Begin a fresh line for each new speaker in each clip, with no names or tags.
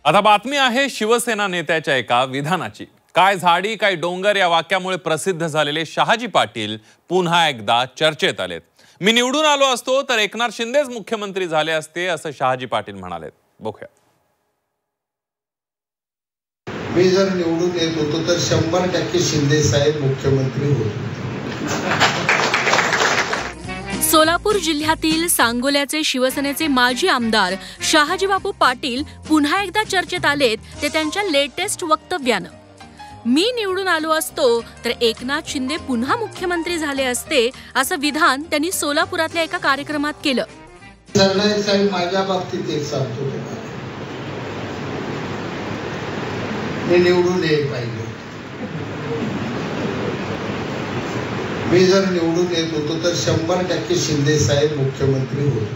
आता बातमी आहे शिवसेना नेत्याच्या एका विधानाची। काय झाडी काय डोंगर या वाक्यामुळे प्रसिद्ध झालेले शहाजी पाटील पुन्हा एकदा चर्चेत आलेत। मी निवडून आलो असतो तर एकनाथ शिंदेच मुख्यमंत्री झाले असते असं शहाजी पाटील म्हणाले। बघूया।
मी जर निवडून येत होतो तर 100% शिंदे साहेब मुख्यमंत्री होते।
सोलापूर जिल्ह्यातील सांगोल्याचे शिवसेनेचे माजी आमदार शहाजीबापू पाटील पुन्हा एकदा चर्चेत आलेत ते त्यांच्या लेटेस्ट वक्तव्यानं। मी निवडून आलो असतो तर एकनाथ शिंदे पुन्हा मुख्यमंत्री झाले असते असं विधान त्यांनी सोलापुरातल्या एका कार्यक्रमात केलं।
सरनाईक साहेब माझ्या बाबतीत एक सांगतो, मी निवडून येईल पाहिजे। मी जर निवडून येत होतो तर 100% शिंदे साहेब मुख्यमंत्री होते।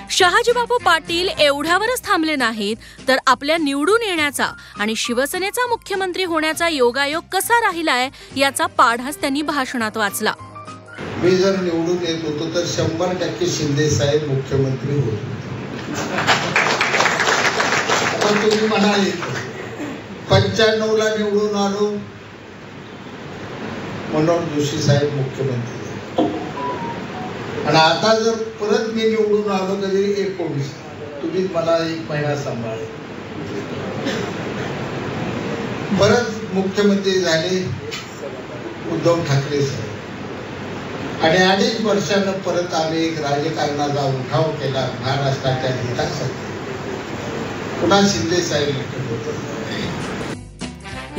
शहाजीबापू पाटील एवढ्यावरच थांबले नाहीत तर आपल्या निवडून येण्याचा आणि शिवसेनेचा मुख्यमंत्री होण्याचा योगायोग कसा राहिलाय याचा पाढाच त्यांनी भाषणात वाचला।
मी जर निवडून येत होतो तर 100% शिंदे साहेब मुख्यमंत्री होते। पण तुम्ही म्हणाले 95 ला निवडून आलो मनोहर जोशी साहेब मुख्यमंत्री, आणि आता जर परत मी निवडून आलो तरी 19 तुम्ही मला 1 महिना सांभाळले, परत मुख्यमंत्री झाले उद्धव ठाकरे साहेब, आणि 2.5 वर्षानं परत आम्ही एक राजकारणाचा उठाव केला महाराष्ट्राच्या हितासाठी, पुन्हा शिंदे साहेब मुख्यमंत्री।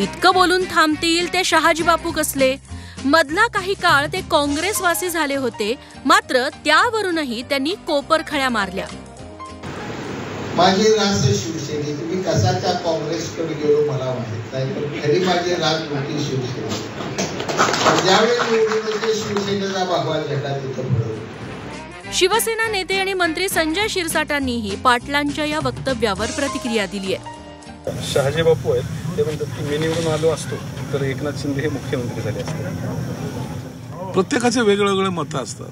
इतकं बोलून थांबतील ते शहाजीबापू कसले? मधला काही काळ ते काँग्रेसवासी झाले होते, मात्र त्यावरूनही त्यांनी कोपरखळ्या मारल्या।
माझी रास शिवसेने, तुम्ही कसाच्या काँग्रेसकडे गेलो मला माहित नाही, पण खरी माझी रास मोठी शिवसेना। ज्यावेळी निवडून होते शिवसेनेचा भगवा झेंडा तिथं फडकवला।
शिवसेना नेते आणि मंत्री संजय शिरसाटांनीही पाटलांच्या या वक्तव्यावर प्रतिक्रिया दिली आहे।
शहाजी बापू आहेत ते म्हणतात की मी निवडून आलो असतो तर एकनाथ शिंदे हे मुख्यमंत्री झाले असते।
प्रत्येकाचे वेगवेगळे मतं असतात,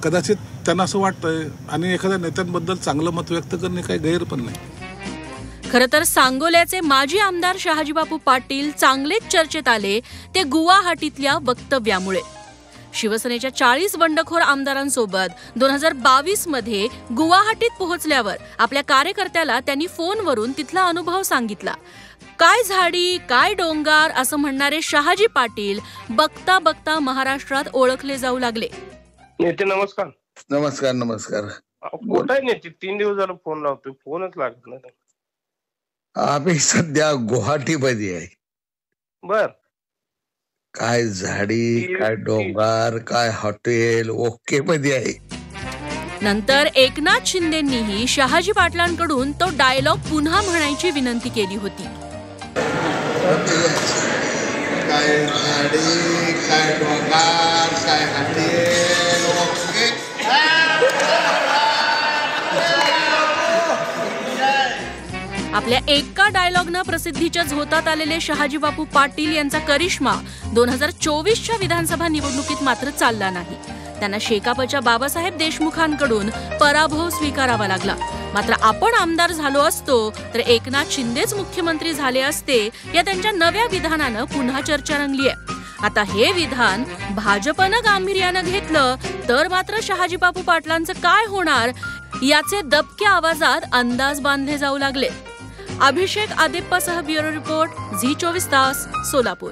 कदाचित त्यांना असं वाटतंय आणि एखाद्या नेत्यांबद्दल चांगलं मत व्यक्त करणे काही गैर पण नाही।
खरं तर सांगोल्याचे माजी आमदार शहाजीबापू पाटील चांगलेच चर्चेत आले ते गुवाहाटीतल्या वक्तव्यामुळे। शिवसेनेच्या 40 बंडखोर आमदारांसोबत 2022 मध्ये गुवाहाटीत पोहोचल्यावर आपल्या कार्यकर्त्याला त्यांनी फोनवरून तिथला अनुभव सांगितला। काय झाडी काय डोंगर असं म्हणणारे शहाजी पाटील बघता बघता महाराष्ट्रात ओळखले जाऊ लागले।
नेते नमस्कार।
नमस्कार नमस्कार।
कुठे आहे नेते? 3 दिवस झालं फोन लावतोय, फोनच लागत नाही।
आम्ही सध्या गुवाहाटीमध्ये आहे।
बर,
काय झाडी काय डोंगर काय हॉटेल ओके मध्ये आहे।
नंतर एकनाथ शिंदेंनीही शहाजी पाटलांकडून तो डायलॉग पुन्हा म्हणायची विनंती केली होती।
काय झाडी काय डोंगर काय हॉटेल ओके।
आपल्या एका डायलॉगनं प्रसिद्धीच्या झोतात आलेले शहाजीबापू पाटील यांचा करिश्मा 2024च्या विधानसभा निवडणुकीत मात्र चालला नाही। त्यांना शेकापच्या बाबासाहेब देशमुखांकडून पराभव स्वीकारावा लागला। मात्र आपण आमदार झालो असतो तर एकनाथ शिंदेच मुख्यमंत्री झाले असते या त्यांच्या नव्या विधानानं पुन्हा चर्चा रंगली आहे। आता हे विधान भाजपनं गांभीर्यानं घेतलं तर मात्र शहाजीबापू पाटलांचं काय होणार याचे दबक्या आवाजात अंदाज बांधले जाऊ लागले। अभिषेक आदेप्पासह ब्युरो रिपोर्ट झी 24 तास सोलापूर।